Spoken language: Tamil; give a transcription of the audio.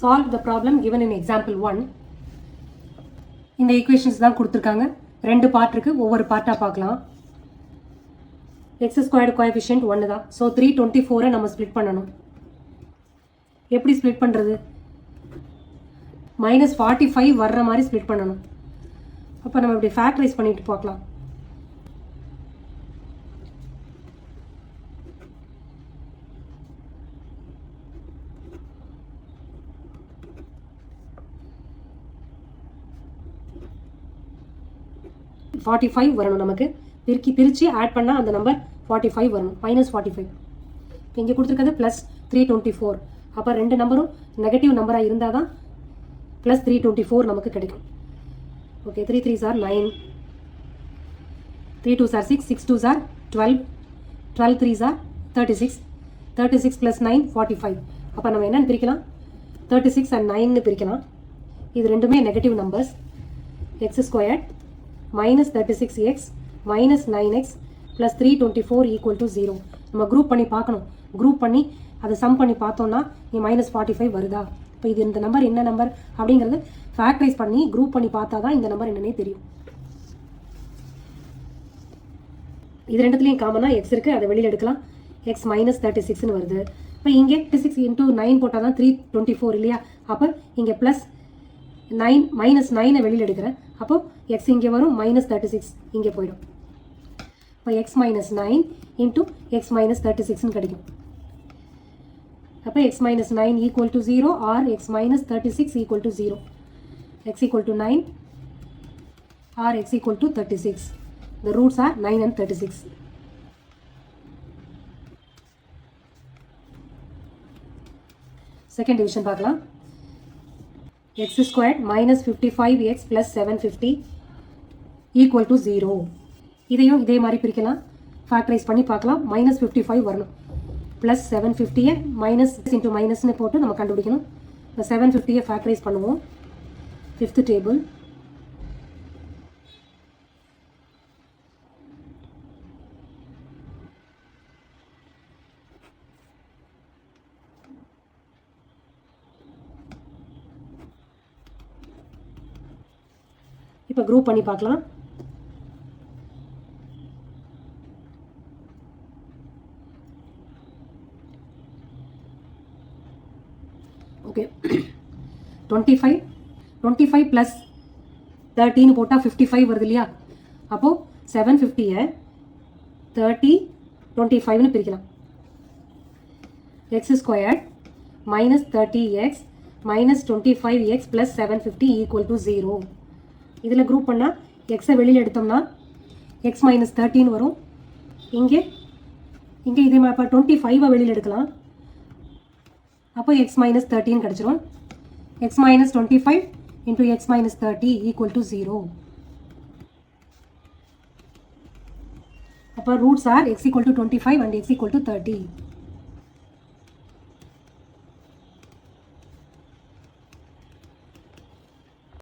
Solve the problem given in example 1. இந்த equations தான் கொடுத்திருக்காங்க. ரெண்டு பார்ட் இருக்கு. ஒவ்வொரு பார்ட்டா பார்க்கலாம். x squared coefficient 1 தான். So 324 நம்ம ஸ்ப்ளிட் பண்ணணும். எப்படி ஸ்ப்ளிட் பண்றது? -45 வர்ற மாதிரி ஸ்ப்ளிட் பண்ணணும். அப்ப நம்ம இப்படி ஃபேக்டரைஸ் பண்ணிட்டு பார்க்கலாம். $45 வரணும் நமக்கு. பிரிச்சு ஆட் பண்ணால் அந்த நம்பர் 45 வரணும். -45. இங்கே கொடுத்துருக்கிறது +324. அப்போ ரெண்டு நம்பரும் நெகட்டிவ் நம்பராக இருந்தால் தான் +324 நமக்கு கிடைக்கும். Okay, 3 3s are 9, 3 2s are 6, 6 2s are 12, 12 3s are 36, 36 + 9 45. அப்போ நம்ம என்னன்னு பிரிக்கலாம்? 36 and 9 பிரிக்கலாம். இது ரெண்டுமே negative numbers. x² -36x -9x + 324 = 0. நம்ம குரூப் பண்ணி பார்க்கணும். குரூப் பண்ணி அதை சம் பண்ணி பார்த்தோம்னா -45 வருதா? இப்போ இது இந்த நம்பர் என்ன நம்பர் அப்படிங்கிறது ஃபேக்டரைஸ் பண்ணி குரூப் பண்ணி பார்த்தா தான் இந்த நம்பர் என்னன்னே தெரியும். இது ரெண்டுத்துலேயும் காமனாக எக்ஸ் இருக்குது, அதை வெளியில் எடுக்கலாம். x -36ன்னு வருது. இப்போ இங்கே 36 × 9 போட்டால் தான் 324 இல்லையா? அப்போ இங்கே +9 -9 வெளியில் எடுக்கிறேன். அப்போ x இங்கே வரும், -36 இங்கே போயிடும். இப்போ x -9 × x -36ன்னு கிடைக்கும். அப்போ x -9 = 0 or x -36 = 0. x = 9 or x = 36. The roots are 9 and 36. Second division பார்க்கலாம். x² -55x + 750 = 0. இதையும் இதே மாதிரி பிரிக்கலாம். ஃபேக்டரைஸ் பண்ணி பார்க்கலாம். -55 வரணும். +750 மைனஸ் இன்ட்டு மைனஸ்னு போட்டு நம்ம கண்டுபிடிக்கணும். இந்த 750 ஃபேக்டரைஸ் பண்ணுவோம். 5th table. இப்போ குரூப் பண்ணி பார்க்கலாம். ஓகே, 25 + 13 போட்டால் 55 வருது இல்லையா? அப்போது 750 30 25ன்னு பிரிக்கலாம். x² -30x -25x + 750 = 0. இதில் குரூப் பண்ணால் எக்ஸை வெளியில் எடுத்தோம்னா x -13 வரும். இங்கே இதே மாதிரி இப்போ 25 வெளியில் எடுக்கலாம். அப்போ x -13 கிடச்சிரும். x -25 × x -30 = 0. அப்போ roots R x = 25 and x = 30.